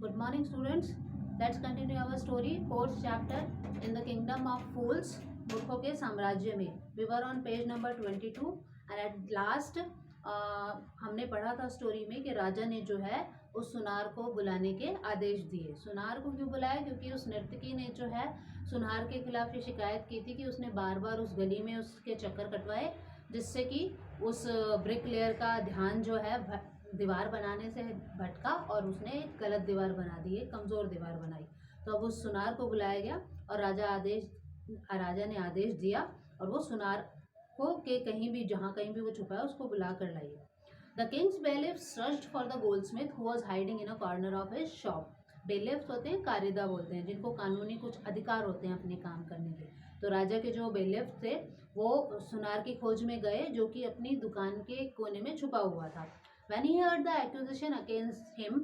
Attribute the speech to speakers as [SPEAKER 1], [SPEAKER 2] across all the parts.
[SPEAKER 1] Good morning, students. Let's continue our story. Fourth chapter in the kingdom of fools. मूर्खों के साम्राज्य में. We were on page number 22 and at last हमने पढ़ा था story में कि राजा ने जो है उस सुनार को बुलाने के आदेश दिए. सुनार को क्यों बुलाया? क्योंकि उस नर्तकी ने जो है सुनार के खिलाफ ये शिकायत की थी कि उसने बार बार उस गली में उसके चक्कर कटवाए, जिससे कि उस ब्रिक लेयर का ध्यान जो है दीवार बनाने से भटका और उसने एक गलत दीवार बना दी, एक कमज़ोर दीवार बनाई. तो अब उस सुनार को बुलाया गया और राजा ने आदेश दिया और वो सुनार को के कहीं भी जहाँ कहीं भी वो छुपा है उसको बुला कर लाइए. The king's bailiff searched for the goldsmith who was hiding in a corner of his shop. Bailiffs होते हैं कारिदा बोलते हैं, जिनको कानूनी कुछ अधिकार होते हैं अपने काम करने के. तो राजा के जो बेलिफ थे वो सुनार की खोज में गए जो कि अपनी दुकान के कोने में छुपा हुआ था. When he heard the accusation against him,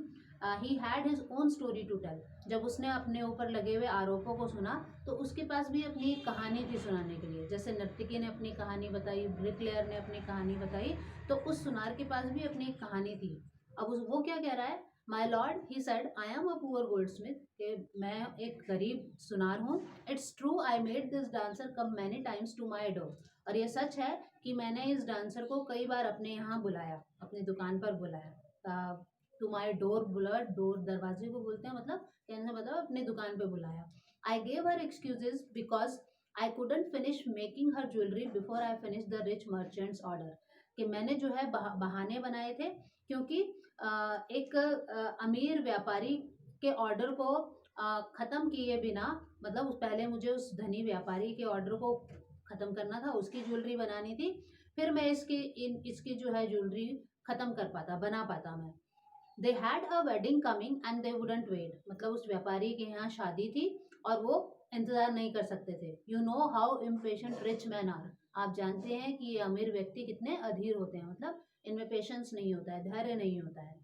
[SPEAKER 1] he had his own story to tell. जब उसने अपने ऊपर लगे हुए आरोपों को सुना तो उसके पास भी अपनी एक कहानी थी सुनाने के लिए. जैसे नर्तकी ने अपनी कहानी बताई, ब्रिकलेयर ने अपनी कहानी बताई, तो उस सुनार के पास भी अपनी एक कहानी थी. अब वो क्या कह रहा है? My lord, he said, I am a poor goldsmith, कि मैं एक गरीब सुनार हूँ. It's true, I made this dancer come many times to my door. और ये सच है कि मैंने इस डांसर को कई बार अपने यहाँ बुलाया, अपनी दुकान पर बुलाया. टू माई डोर, बुलाया, डोर दरवाजे को बोलते हैं, मतलब कहने से मतलब अपनी दुकान पे बुलाया. I gave her excuses because I couldn't finish making her jewellery before I finish the rich merchants order. कि मैंने जो है बहाने बनाए थे क्योंकि एक अमीर व्यापारी के ऑर्डर को ख़त्म किए बिना, मतलब पहले मुझे उस धनी व्यापारी के ऑर्डर को ख़त्म करना था, उसकी ज्वेलरी बनानी थी, फिर मैं इसकी जो है ज्वेलरी ख़त्म बना पाता मैं. They had a wedding coming and they wouldn't wait. मतलब उस व्यापारी के यहाँ शादी थी और वो इंतज़ार नहीं कर सकते थे. You know how impatient rich man are. आप जानते हैं कि ये अमीर व्यक्ति कितने अधीर होते हैं, मतलब इनमें पेशेंस नहीं होता है, धैर्य नहीं होता है.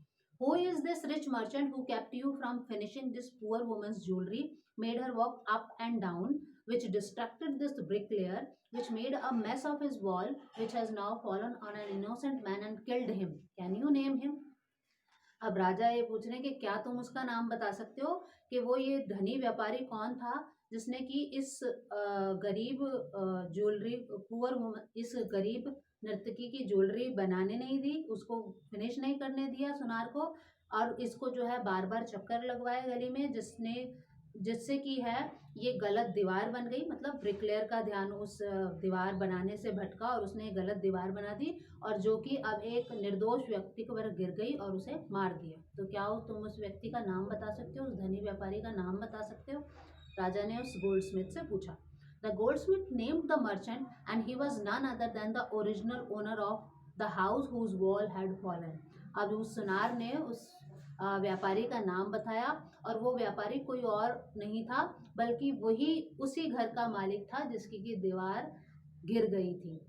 [SPEAKER 1] Who is this rich merchant who kept you from finishing this poor woman's jewelry, made her walk up and down, which distracted this bricklayer, which made a mess of his wall, which has now fallen on an innocent man and killed him? Can you name him? अब राजा ये पूछ रहे हैं कि क्या तुम उसका नाम बता सकते हो कि वो ये धनी व्यापारी कौन था जिसने कि इस गरीब ज्वेलरी पुअर वुमन, इस गरीब नर्तकी की ज्वेलरी बनाने नहीं दी, उसको फिनिश नहीं करने दिया सुनार को, और इसको जो है बार बार चक्कर लगवाए गली में, जिससे कि है ये गलत दीवार बन गई. मतलब ब्रिकलेयर का ध्यान उस दीवार बनाने से भटका और उसने गलत दीवार बना दी, और जो कि अब एक निर्दोष व्यक्ति को पर गिर गई और उसे मार दिया. तो क्या तुम उस व्यक्ति का नाम बता सकते हो, उस धनी व्यापारी का नाम बता सकते हो? राजा ने उस गोल्डस्मिथ से पूछा. The goldsmith named the merchant and he was none other than the original owner of the house whose wall had fallen. अब उस सुनार ने उस व्यापारी का नाम बताया और वो व्यापारी कोई और नहीं था बल्कि वही उसी घर का मालिक था जिसकी की दीवार गिर गई थी.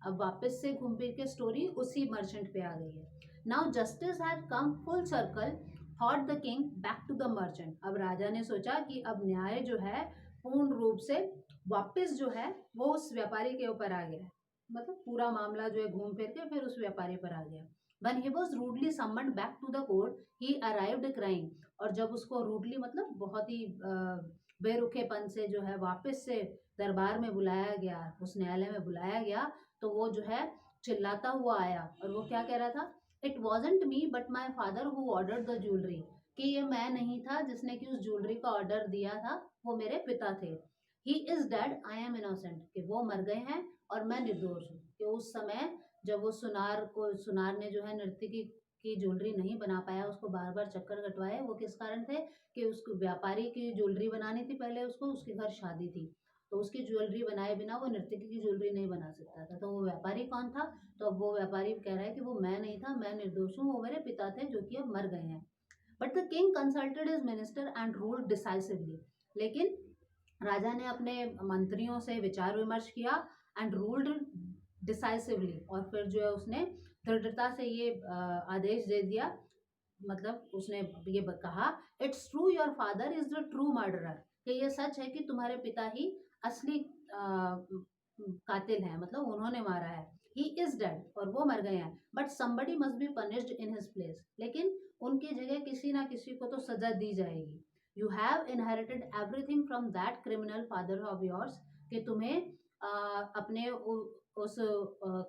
[SPEAKER 1] अब वापस से घूम फिर के स्टोरी उसी मर्चेंट पे आ गई है. Now justice had come full circle, thought the king, back to the merchant. अब राजा ने सोचा कि अब न्याय जो है पूर्ण रूप से वापस जो है वो उस व्यापारी के ऊपर आ गया. मतलब पूरा मामला जो है घूम फिर के फिर उस व्यापारी पर आ गया. When he was rudely summoned back to the court, he arrived crying. और जब उसको रूडली मतलब बहुत ही बेरुखेपन से जो है वापस से दरबार में बुलाया गया, उस न्यायालय में बुलाया गया, तो वो जो है चिल्लाता हुआ आया. और वो क्या कह रहा था? It wasn't me but my father who ordered the jewellery. कि ये मैं नहीं था जिसने कि उस ज्वेलरी का ऑर्डर दिया था, वो मेरे पिता थे. He is dead, I am innocent. कि वो मर गए हैं और मैं निर्दोष हूँ. कि उस समय जब वो सुनार ने जो है नर्तकी की ज्वेलरी नहीं बना पाया, उसको बार बार चक्कर कटवाए, वो किस कारण थे? कि उसको व्यापारी की ज्वेलरी बनानी थी, पहले उसको उसके घर शादी थी, तो उसकी ज्वेलरी बनाए बिना वो नर्तकी की ज्वेलरी नहीं बना सकता था. तो वो व्यापारी कौन था? तो अब वो व्यापारी कह रहा है कि वो मैं नहीं था, मैं निर्दोष हूँ, वो मेरे पिता थे जो कि अब मर गए हैं. But the king consulted his minister and ruled decisively. लेकिन राजा ने अपने मंत्रियों से विचार विमर्श किया एंड रूल्ड डिसाइसिवली, और फिर जो है उसने दृढ़ता से ये आदेश दे दिया. मतलब उसने ये कहा, it's true your father is the true murderer. कि ये सच है कि तुम्हारे पिता ही असली कातिल हैं, मतलब उन्होंने मारा है. ही इज डेड, और वो मर गए हैं. But somebody must be punished in his place. लेकिन उनकी जगह किसी ना किसी को तो सजा दी जाएगी। You have inherited everything from that criminal father of yours, कि तुम्हें अपने उस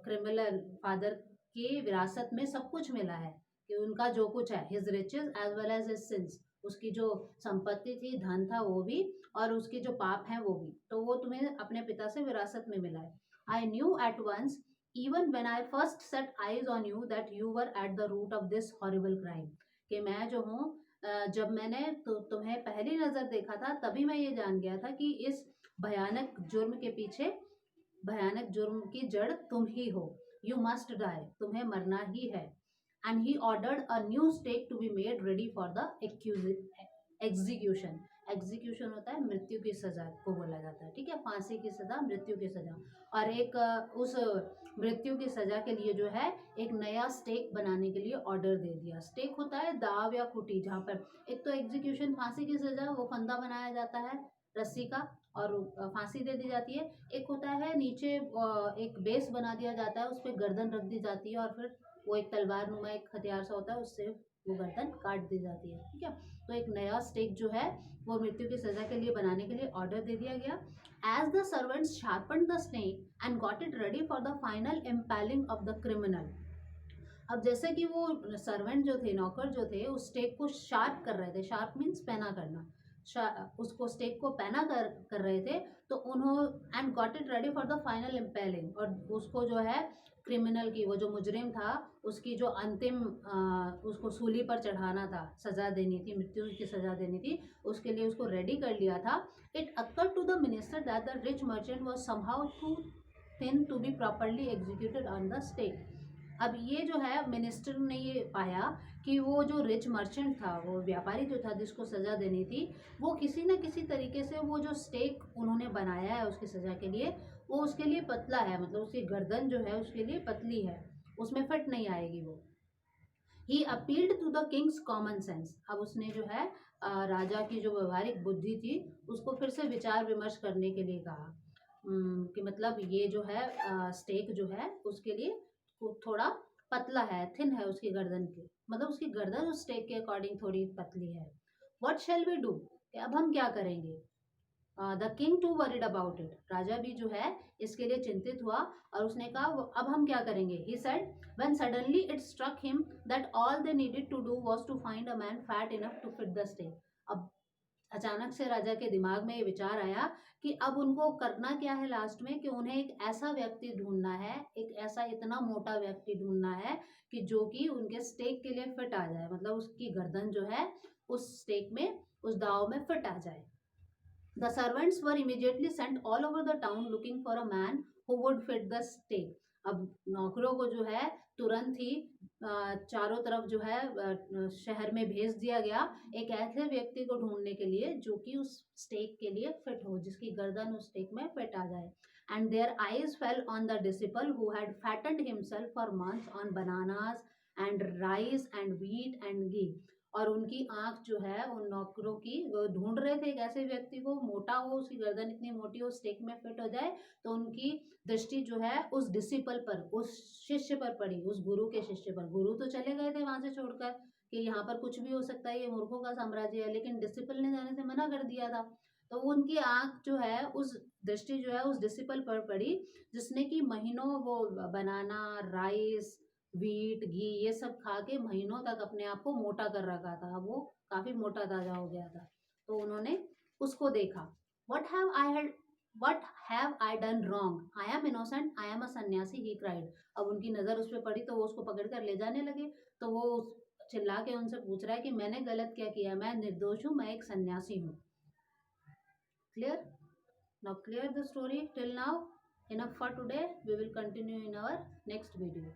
[SPEAKER 1] क्रिमिनल फादर की विरासत में सब कुछ मिला है, कि उनका जो कुछ है, his riches as well as his sins, उसकी जो संपत्ति थी, धन था वो भी, और उसके जो पाप हैं वो भी, तो वो तुम्हें अपने पिता से विरासत में मिला है। I knew at once even when I first set eyes on you that you were at the root of this horrible crime, कि मैं जो हूँ जब मैंने तुम्हें पहली नजर देखा था तभी मैं ये जान गया था कि इस भयानक जुर्म के पीछे, भयानक जुर्म की जड़ तुम ही हो। यू मस्ट डाई, तुम्हें मरना ही है। And he ordered a new stake to be made ready for the execution. Execution होता है मृत्यु की सजा को बोला जाता है, ठीक है, फांसी की सजा, मृत्यु की सजा। और एक उस मृत्यु की सजा के लिए जो है एक नया स्टेक बनाने के लिए ऑर्डर दे दिया। स्टेक होता है दाव या कुटी, जहाँ पर एक तो एग्जीक्यूशन फांसी की सजा, वो फंदा बनाया जाता है रस्सी का और फांसी दे दी जाती है। एक होता है नीचे एक बेस बना दिया जाता है, उस पर गर्दन रख दी जाती है और फिर वो एक तलवार नुमा एक हथियार सा होता है, उससे वो गर्दन काट दी जाती है, ठीक है। तो एक नया स्टेक जो है वो मृत्यु की सजा के लिए बनाने के लिए ऑर्डर दे दिया गया। As the servants sharpened the snake and got it ready for the final impaling of the criminal. अब जैसे कि वो सर्वेंट जो थे, नौकर जो थे, उस स्टेक को शार्प कर रहे थे, शार्प मीन्स पैना करना, उसको स्टेक को पैना कर रहे थे, तो उन्होंने and got it ready for the final impelling, और उसको जो है क्रिमिनल की, वो जो मुजरिम था, उसकी जो अंतिम उसको सूली पर चढ़ाना था, सजा देनी थी, मृत्यु की सजा देनी थी, उसके लिए उसको रेडी कर लिया था। It occur to the minister that the rich merchant was somehow too thin to be properly executed on the stake. अब ये जो है मिनिस्टर ने ये पाया कि वो जो रिच मर्चेंट था, वो व्यापारी जो था जिसको सज़ा देनी थी, वो किसी न किसी तरीके से वो जो स्टेक उन्होंने बनाया है उसकी सज़ा के लिए, वो उसके लिए पतला है, मतलब उसकी गर्दन जो है उसके लिए पतली है, उसमें फिट नहीं आएगी वो। He appealed to the king's common sense. अब उसने जो है राजा की जो व्यवहारिक बुद्धि थी उसको फिर से विचार विमर्श करने के लिए कहा कि मतलब ये जो है स्टेक जो है उसके लिए थोड़ा पतला है, थिन है उसकी गर्दन की, मतलब उसकी गर्दन उस स्टेक के अकॉर्डिंग थोड़ी पतली है। व्हाट शैल वी डू, अब हम क्या करेंगे। The king too worried about it, राजा भी जो है इसके लिए चिंतित हुआ और उसने कहा अब हम क्या करेंगे। He said when suddenly it struck him that all they needed to do was to find a man fat enough to fit the stake. अब अचानक से राजा के दिमाग में ये विचार आया कि अब उनको करना क्या है लास्ट में, कि उन्हें एक ऐसा व्यक्ति ढूंढना है, एक ऐसा इतना मोटा व्यक्ति ढूंढना है कि जो कि उनके स्टेक के लिए फिट आ जाए, मतलब उसकी गर्दन जो है उस स्टेक में, उस दाव में फिट आ जाए। The servants were immediately sent all over the town looking for a man who would fit the stake. अब नौकरों को जो है तुरंत ही चारों तरफ जो है शहर में भेज दिया गया एक ऐसे व्यक्ति को ढूंढने के लिए जो कि उस स्टेक के लिए फिट हो, जिसकी गर्दन उस स्टेक में फिट आ जाए। And their eyes fell on the disciple who had fattened himself for months on bananas and rice and wheat and ghee. और उनकी आंख जो है उन नौकरों की, वो ढूंढ रहे थे एक ऐसे व्यक्ति को, मोटा हो, उसकी गर्दन इतनी मोटी हो, स्टेक में फिट हो जाए, तो उनकी दृष्टि जो है उस डिसिपल पर, उस शिष्य पर पड़ी, उस गुरु के शिष्य पर। गुरु तो चले गए थे वहां से छोड़कर कि यहाँ पर कुछ भी हो सकता है, ये मूर्खों का साम्राज्य है, लेकिन डिसिपल ने जाने से मना कर दिया था। तो उनकी आंख जो है उस दृष्टि जो है उस डिसिपल पर पड़ी, जिसने कि महीनों वो बनाना, राइस, व्हीट, घी ये सब खा के महीनों तक अपने आप को मोटा कर रखा था, वो काफी मोटा ताजा हो गया था। तो उन्होंने उसको देखा। What have I done wrong, I am innocent, I am अ सन्यासी, ही क्राइड। अब उनकी नजर उस पर पड़ी तो वो उसको पकड़ कर ले जाने लगे। तो वो चिल्ला के उनसे पूछ रहा है कि मैंने गलत क्या किया, मैं निर्दोष हूँ, मैं एक सन्यासी हूँ। Clear? Now clear the story till now, enough for today, we will continue in our next video.